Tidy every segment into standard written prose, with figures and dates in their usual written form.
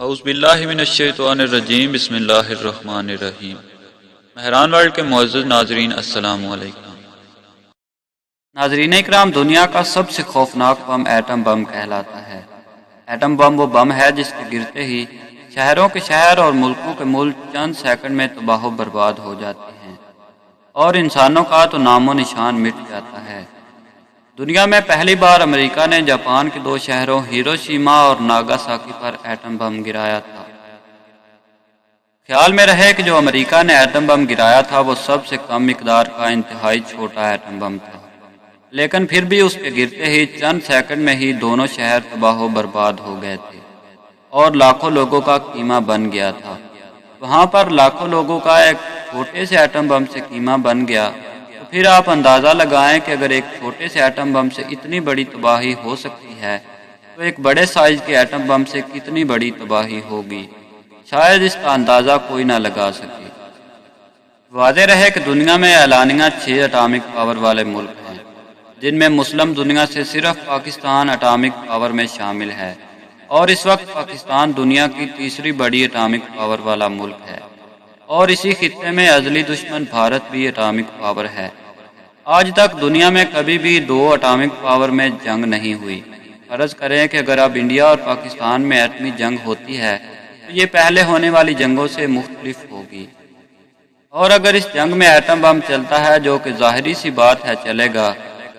اعوذ باللہ من الشیطان الرجیم بسم اللہ الرحمن الرحیم۔ مہران ورلڈ کے معزز ناظرین السلام علیکم۔ ناظرین اکرام، دنیا کا سب سے خوفناک بم ایٹم بم کہلاتا ہے۔ ایٹم بم وہ بم ہے جس کے گرتے ہی شہروں کے شہر اور ملکوں کے ملک چند سیکنڈ میں تباہ و برباد ہو جاتے ہیں اور انسانوں کا تو نام و نشان مٹ جاتا ہے۔ دنیا میں پہلی بار امریکہ نے جاپان کے 2 شہروں ہیروشیما اور ناگاساکی پر ایٹم بم گرایا تھا۔ خیال میں رہے کہ جو امریکہ نے ایٹم بم گرایا تھا وہ سب سے کم مقدار کا انتہائی چھوٹا ایٹم بم تھا، لیکن پھر بھی اس کے گرتے ہی چند سیکنڈ میں ہی دونوں شہر تباہ و برباد ہو گئے تھے اور لاکھوں لوگوں کا قیمہ بن گیا تھا۔ وہاں پر لاکھوں لوگوں کا ایک چھوٹے سے ایٹم بم سے قیمہ بن گیا، تو پھر آپ اندازہ لگائیں کہ اگر ایک چھوٹے سے ایٹم بم سے اتنی بڑی تباہی ہو سکتی ہے تو ایک بڑے سائز کے ایٹم بم سے کتنی بڑی تباہی ہوگی، شاید اس کا اندازہ کوئی نہ لگا سکے۔ واضح رہے کہ دنیا میں اعلانیہ 6 اٹامک پاور والے ملک ہیں، جن میں مسلم دنیا سے صرف پاکستان اٹامک پاور میں شامل ہے، اور اس وقت پاکستان دنیا کی تیسری بڑی اٹامک پاور والا ملک ہے، اور اسی خطے میں ازلی دشمن بھارت بھی اٹامک پاور ہے۔ آج تک دنیا میں کبھی بھی 2 اٹامک پاور میں جنگ نہیں ہوئی۔ فرض کریں کہ اگر اب انڈیا اور پاکستان میں ایٹمی جنگ ہوتی ہے تو یہ پہلے ہونے والی جنگوں سے مختلف ہوگی، اور اگر اس جنگ میں ایٹم بم چلتا ہے، جو کہ ظاہری سی بات ہے چلے گا،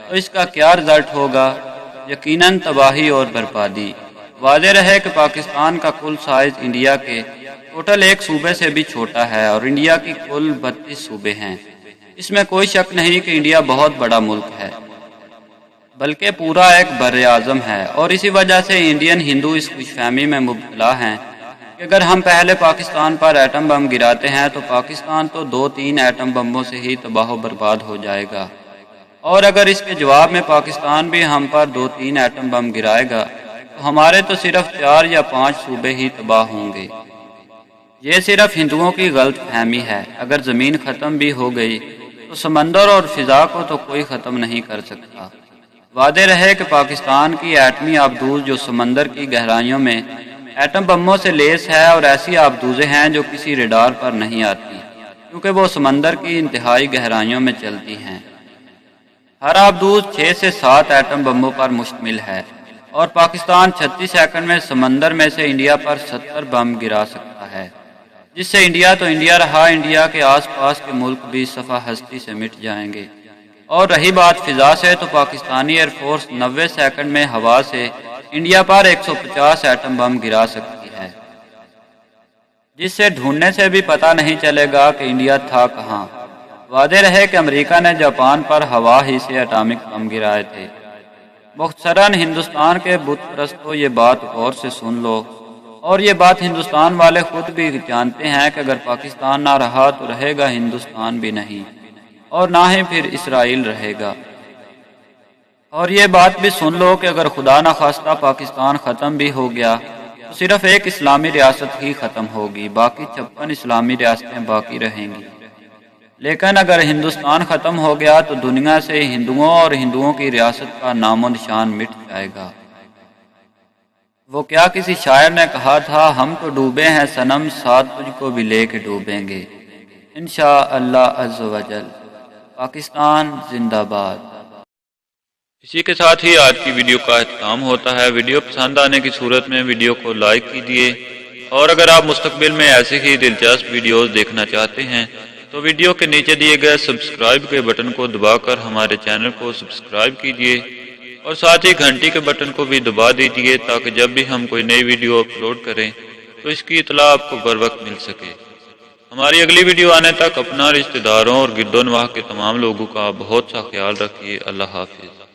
تو اس کا کیا رزلٹ ہوگا؟ یقیناً تباہی اور بربادی۔ واضح رہے کہ پاکستان کا کل سائز انڈیا کے ٹوٹل 1 صوبے سے بھی چھوٹا ہے، اور انڈیا کی کل 32 صوبے ہیں۔ اس میں کوئی شک نہیں کہ انڈیا بہت بڑا ملک ہے، بلکہ پورا ایک بر اعظم ہے، اور اسی وجہ سے انڈین ہندو اس خوش فہمی میں مبتلا ہیں کہ اگر ہم پہلے پاکستان پر ایٹم بم گراتے ہیں تو پاکستان تو 2-3 ایٹم بموں سے ہی تباہ و برباد ہو جائے گا، اور اگر اس کے جواب میں پاکستان بھی ہم پر 2-3 ایٹم بم گرائے گا تو ہمارے تو صرف 4 یا 5 صوبے ہی تباہ ہوں گے۔ یہ صرف ہندوؤں کی غلط فہمی ہے۔ اگر زمین ختم بھی ہو گئی تو سمندر اور فضا کو تو کوئی ختم نہیں کر سکتا۔ واضح رہے کہ پاکستان کی ایٹمی آبدوز جو سمندر کی گہرائیوں میں ایٹم بموں سے لیس ہے، اور ایسی آبدوزیں ہیں جو کسی ریڈار پر نہیں آتی، کیونکہ وہ سمندر کی انتہائی گہرائیوں میں چلتی ہیں۔ ہر آبدوز 6 سے 7 ایٹم بموں پر مشتمل ہے، اور پاکستان 36 سیکنڈ میں سمندر میں سے انڈیا پر 70 بم گرا سکتا ہے، جس سے انڈیا تو انڈیا رہا، انڈیا کے آس پاس کے ملک بھی صفحہ ہستی سے مٹ جائیں گے۔ اور رہی بات فضا سے، تو پاکستانی ایئر فورس 90 سیکنڈ میں ہوا سے انڈیا پر 150 ایٹم بم گرا سکتی ہے، جس سے ڈھونڈنے سے بھی پتہ نہیں چلے گا کہ انڈیا تھا کہاں۔ واضح رہے کہ امریکہ نے جاپان پر ہوا ہی سے اٹامک بم گرائے تھے۔ مختصراً ہندوستان کے بت پرستوں یہ بات غور سے سن لو، اور یہ بات ہندوستان والے خود بھی جانتے ہیں کہ اگر پاکستان نہ رہا تو رہے گا ہندوستان بھی نہیں، اور نہ ہی پھر اسرائیل رہے گا۔ اور یہ بات بھی سن لو کہ اگر خدا نخواستہ پاکستان ختم بھی ہو گیا تو صرف ایک اسلامی ریاست ہی ختم ہوگی، باقی 56 اسلامی ریاستیں باقی رہیں گی۔ لیکن اگر ہندوستان ختم ہو گیا تو دنیا سے ہندوؤں اور ہندوؤں کی ریاست کا نام و نشان مٹ جائے گا۔ وہ کیا کسی شاعر نے کہا تھا، ہم تو ڈوبے ہیں صنم، ساتھ تجھ کو بھی لے کے ڈوبیں گے، انشاءاللہ عز و جل۔ پاکستان زندہ باد۔ اسی کے ساتھ ہی آج کی ویڈیو کا اختتام ہوتا ہے۔ ویڈیو پسند آنے کی صورت میں ویڈیو کو لائک کیجیے، اور اگر آپ مستقبل میں ایسے ہی دلچسپ ویڈیوز دیکھنا چاہتے ہیں تو ویڈیو کے نیچے دیے گئے سبسکرائب کے بٹن کو دبا کر ہمارے چینل کو سبسکرائب کیجیے، اور ساتھ ہی گھنٹی کے بٹن کو بھی دبا دیجیے تاکہ جب بھی ہم کوئی نئی ویڈیو اپلوڈ کریں تو اس کی اطلاع آپ کو بر وقت مل سکے۔ ہماری اگلی ویڈیو آنے تک اپنا، رشتہ داروں اور گرد و نواح کے تمام لوگوں کا بہت سا خیال رکھیے۔ اللہ حافظ۔